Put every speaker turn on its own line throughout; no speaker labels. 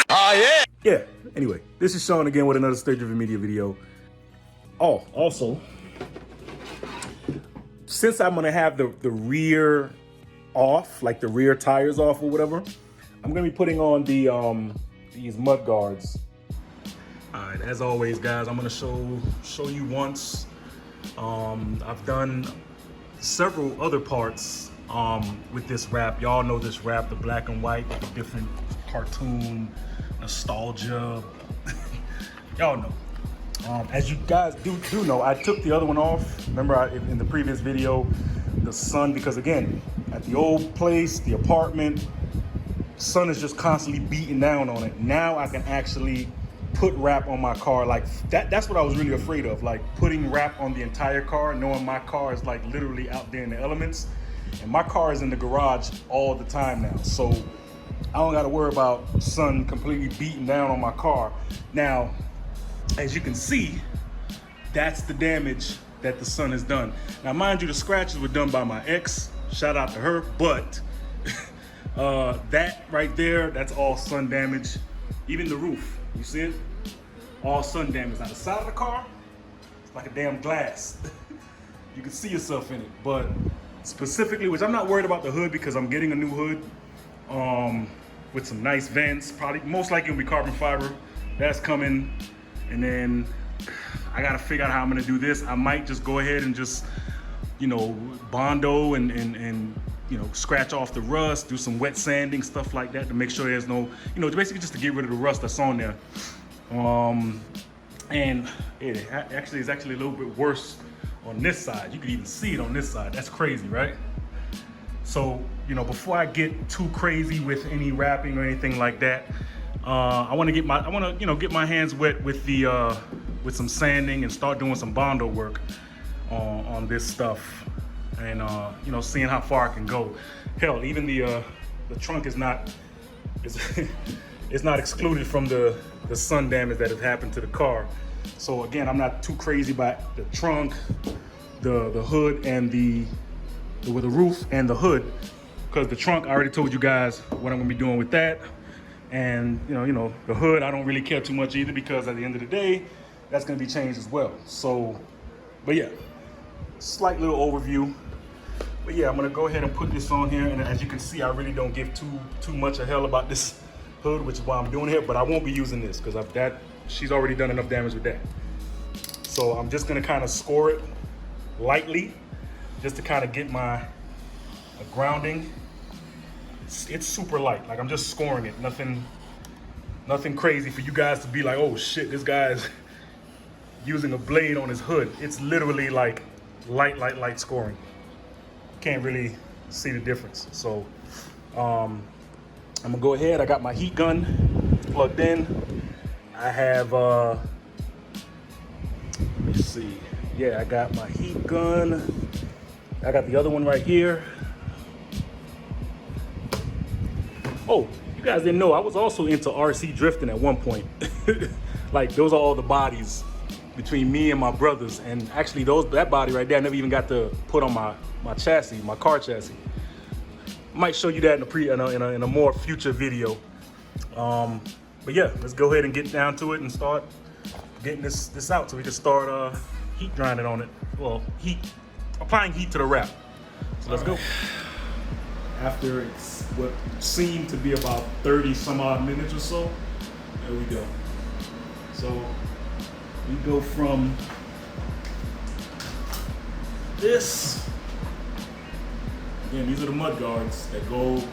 Oh, yeah.
Yeah, anyway, this is Sean again with another Stage Driven Media video. Oh, also, since I'm gonna have the rear off, like the rear tires off or whatever, I'm gonna be putting on the these Mudguards. All right, as always, guys, I'm gonna show you once. I've done several other parts with this wrap. Y'all know this wrap, the black and white with the different cartoon nostalgia. Y'all know. As you guys do know, I took the other one off. Remember in the previous video, the sun, because again, at the old place, the apartment, sun is just constantly beating down on it. Now I can actually put wrap on my car like that. That's what I was really afraid of, like putting wrap on the entire car, knowing my car is like literally out there in the elements. And my car is in the garage all the time now. So I don't gotta worry about sun completely beating down on my car. Now, as you can see, that's the damage that the sun has done. Now, mind you, the scratches were done by my ex. Shout out to her, but that right there, that's all sun damage. Even the roof, you see it? All sun damage. Now, the side of the car, it's like a damn glass. You can see yourself in it, but specifically, which I'm not worried about the hood because I'm getting a new hood with some nice vents. Probably, most likely it'll be carbon fiber. That's coming. And then I gotta figure out how I'm gonna do this. I might just go ahead and just, you know, Bondo and you know, scratch off the rust, do some wet sanding, stuff like that to make sure there's no, you know, basically just to get rid of the rust that's on there. And it actually is actually a little bit worse on this side. You can even see it on this side. That's crazy, right? So, you know, before I get too crazy with any wrapping or anything like that, I want to get my hands wet with the with some sanding and start doing some Bondo work on this stuff, and you know, seeing how far I can go. Hell, even the trunk is not it's not excluded from the sun damage that has happened to the car. So again, I'm not too crazy about the trunk, the hood, and with the roof and the hood, because the trunk I already told you guys what I'm gonna be doing with that. And you know, the hood, I don't really care too much either, because at the end of the day, that's gonna be changed as well. So, but yeah, slight little overview. But yeah, I'm gonna go ahead and put this on here. And as you can see, I really don't give too much of hell about this hood, which is why I'm doing it. But I won't be using this because she's already done enough damage with that. So I'm just gonna kind of score it lightly, just to kind of get my grounding. It's super light, like I'm just scoring it. Nothing crazy for you guys to be like, oh shit, this guy's using a blade on his hood. It's literally like light scoring. Can't really see the difference. So I'm gonna go ahead. I got my heat gun plugged in. I have let me see. Yeah, I got my heat gun. I got the other one right here. Oh, you guys didn't know, I was also into RC drifting at one point. Like, those are all the bodies between me and my brothers. And actually, that body right there, I never even got to put on my chassis, my car chassis. Might show you that in a more future video. But yeah, let's go ahead and get down to it and start getting this out so we can start heat grinding on it. Well, applying heat to the wrap. So let's go. After it's what seemed to be about 30 some odd minutes or so, there we go. So we go from this. Again, these are the Mudguards that go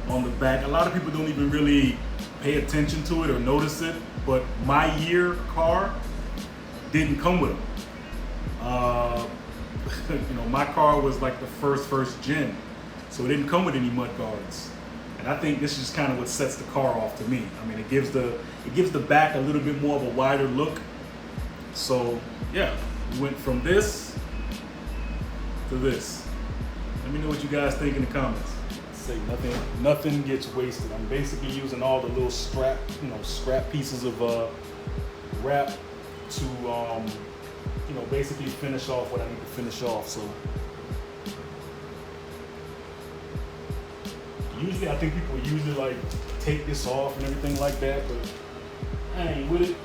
on the back. A lot of people don't even really pay attention to it or notice it, but my year car didn't come with them. You know, my car was like the first gen. So it didn't come with any Mudguards. And I think this is kind of what sets the car off to me. I mean, it gives the back a little bit more of a wider look. So yeah, we went from this to this. Let me know what you guys think in the comments. Say nothing gets wasted. I'm basically using all the little scrap pieces of wrap to basically finish off what I need to finish off. So usually I think people usually like take this off and everything like that, but I ain't with it.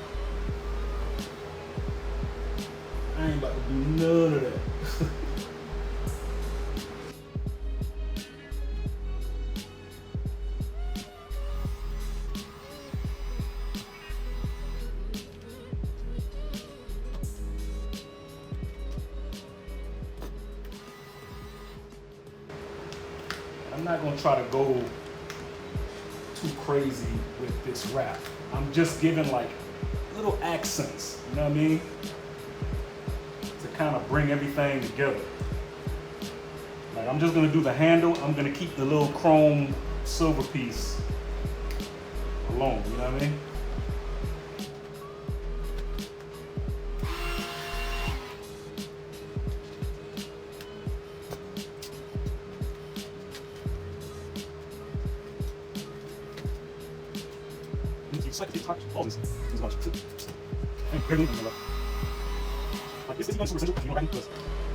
I ain't about to do none of that. I'm not gonna try to go too crazy with this wrap. I'm just giving like little accents, you know what I mean? To kind of bring everything together. Like I'm just gonna do the handle. I'm gonna keep the little chrome silver piece alone, you know what I mean?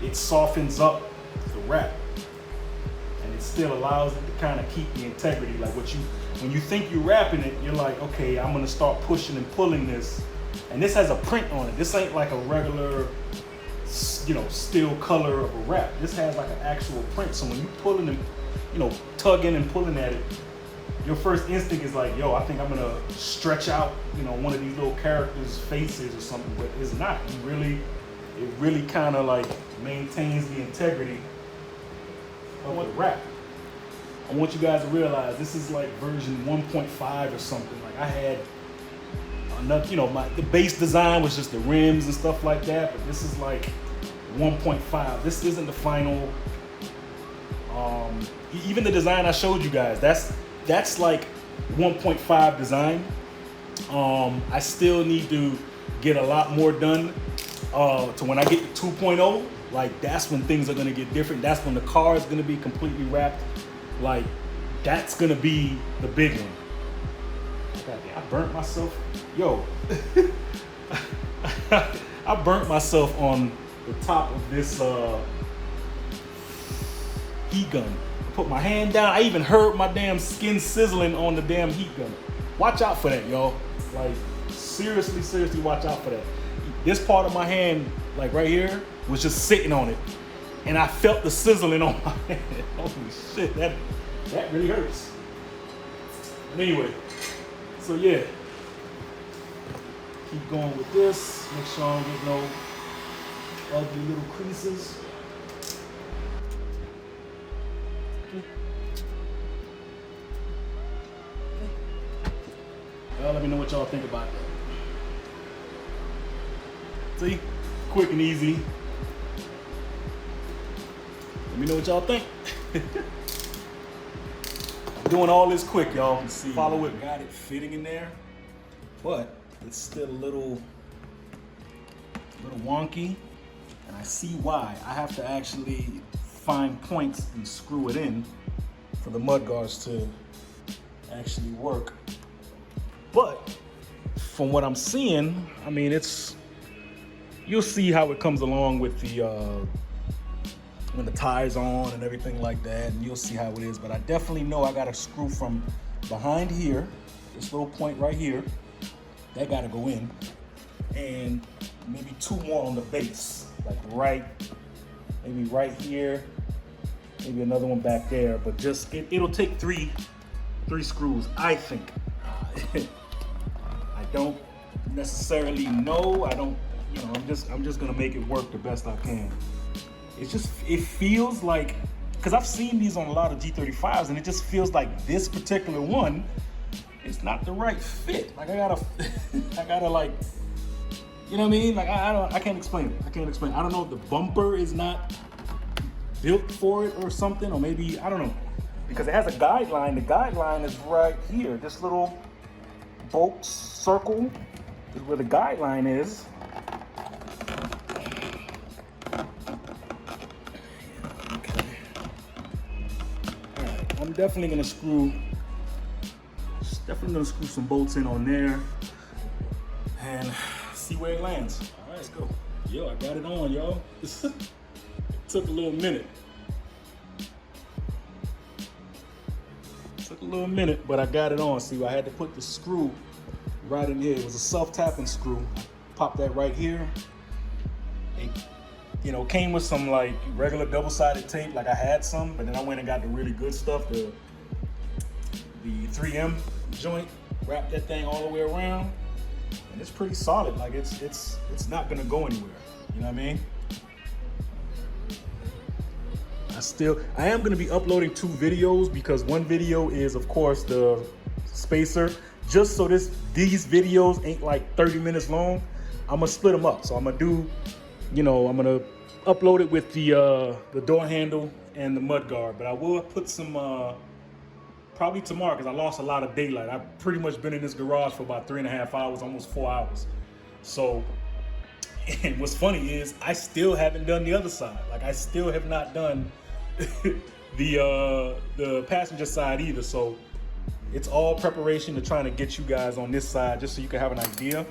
It softens up the wrap, and it still allows it to kind of keep the integrity. Like when you think you're wrapping it, you're like, okay, I'm gonna start pushing and pulling this, and this has a print on it. This ain't like a regular, steel color of a wrap. This has like an actual print. So when you pulling and tugging and pulling at it, your first instinct is like, yo, I think I'm gonna stretch out, one of these little characters' faces or something, but it's not. It really kind of like maintains the integrity of the wrap. I want you guys to realize this is like version 1.5 or something. Like I had another, the base design was just the rims and stuff like that, but this is like 1.5. This isn't the final. Even the design I showed you guys, that's like 1.5 design. I still need to get a lot more done to when I get to 2.0. Like that's when things are gonna get different. That's when the car is gonna be completely wrapped. Like that's gonna be the big one. I burnt myself. Yo, I burnt myself on the top of this heat gun. Put my hand down. I even heard my damn skin sizzling on the damn heat gun. Watch out for that, y'all. Like seriously watch out for that. This part of my hand, like right here, was just sitting on it, and I felt the sizzling on my hand. Holy shit, that really hurts. But anyway, so yeah, keep going with this. Make sure I don't get no ugly little creases. Well, let me know what y'all think about that. See? Quick and easy. Let me know what y'all think. I'm doing all this quick, y'all. Follow it. Got it fitting in there, but it's still a little wonky, and I see why. I have to actually find points and screw it in for the mudguards to actually work. But from what I'm seeing, I mean, you'll see how it comes along with the when the tire's on and everything like that, and you'll see how it is. But I definitely know I got to screw from behind here, this little point right here, that got to go in, and maybe two more on the base, like maybe right here, maybe another one back there. But just it'll take three screws, I think. I don't necessarily know. I don't, I'm just gonna make it work the best I can. It feels like, because I've seen these on a lot of G35s, and it just feels like this particular one is not the right fit. Like I gotta like, you know what I mean? Like I can't explain it. I don't know if the bumper is not built for it or something, or maybe, I don't know. Because it has a guideline. The guideline is right here. This little bolt circle is where the guideline is. Okay. All right. I'm definitely gonna screw some bolts in on there and see where it lands. All right, let's go. Yo, I got it on, y'all. It took a little minute. took a little minute, but I got it on. See, I had to put the screw right in here. It was a self-tapping screw. Pop that right here. It, you know, came with some like regular double-sided tape, like I had some, but then I went and got the really good stuff, the 3M joint. Wrap that thing all the way around, and it's pretty solid. Like it's not gonna go anywhere. You know what I mean? I am gonna be uploading 2 videos, because one video is, of course, the spacer. Just so these videos ain't like 30 minutes long, I'm gonna split them up. So I'm gonna do, you know, I'm gonna upload it with the door handle and the mud guard. But I will put some probably tomorrow, because I lost a lot of daylight. I've pretty much been in this garage for about 3.5 hours, almost 4 hours. So, and what's funny is I still haven't done the other side. Like, I still have not done the passenger side either. So it's all preparation to trying to get you guys on this side, just so you can have an idea,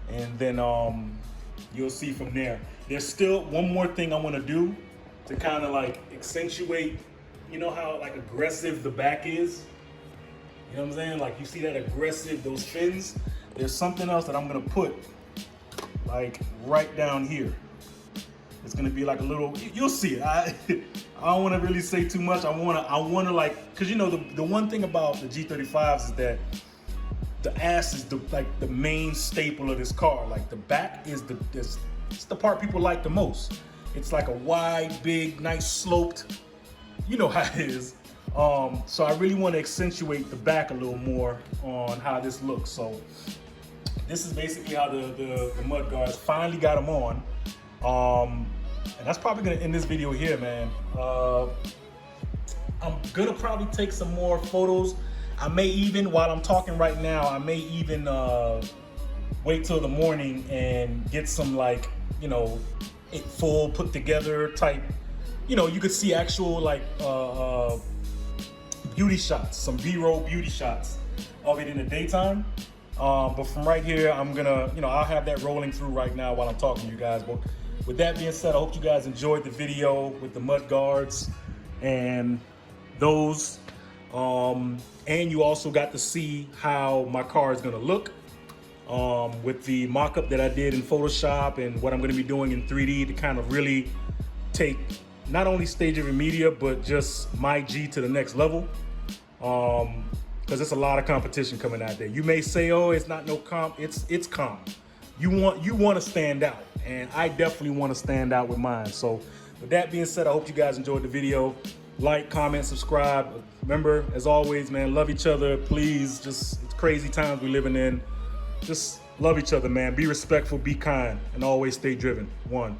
and then you'll see from there. There's still one more thing I want to do to kind of like accentuate, you know how like aggressive the back is? You know what I'm saying? Like, you see that aggressive, those fins? There's something else that I'm gonna put like right down here. It's gonna be like a little, you'll see it. I don't wanna really say too much. I wanna like, cause you know, the one thing about the G35s is that the ass is the main staple of this car. Like, the back is it's the part people like the most. It's like a wide, big, nice sloped, you know how it is. So I really want to accentuate the back a little more on how this looks. So this is basically how the mud guards finally got them on. And that's probably gonna end this video here, man. I'm gonna probably take some more photos. I may even, while I'm talking right now, I may even wait till the morning and get some, like, you know, full put together type, you know, you could see actual like beauty shots, some B-roll beauty shots of it in the daytime. But from right here, I'm gonna, you know, I'll have that rolling through right now while I'm talking to you guys. But with that being said, I hope you guys enjoyed the video with the mud guards and those. And you also got to see how my car is gonna look with the mock-up that I did in Photoshop, and what I'm gonna be doing in 3D to kind of really take not only Stage of Media, but just my G to the next level. Because it's a lot of competition coming out there. You may say, oh, it's not no comp, it's comp. You want to stand out, and I definitely want to stand out with mine. So with that being said, I hope you guys enjoyed the video. Like, comment, subscribe. Remember, as always, man, love each other. Please, just, it's crazy times we're living in. Just love each other, man. Be respectful, be kind, and always stay driven. 1.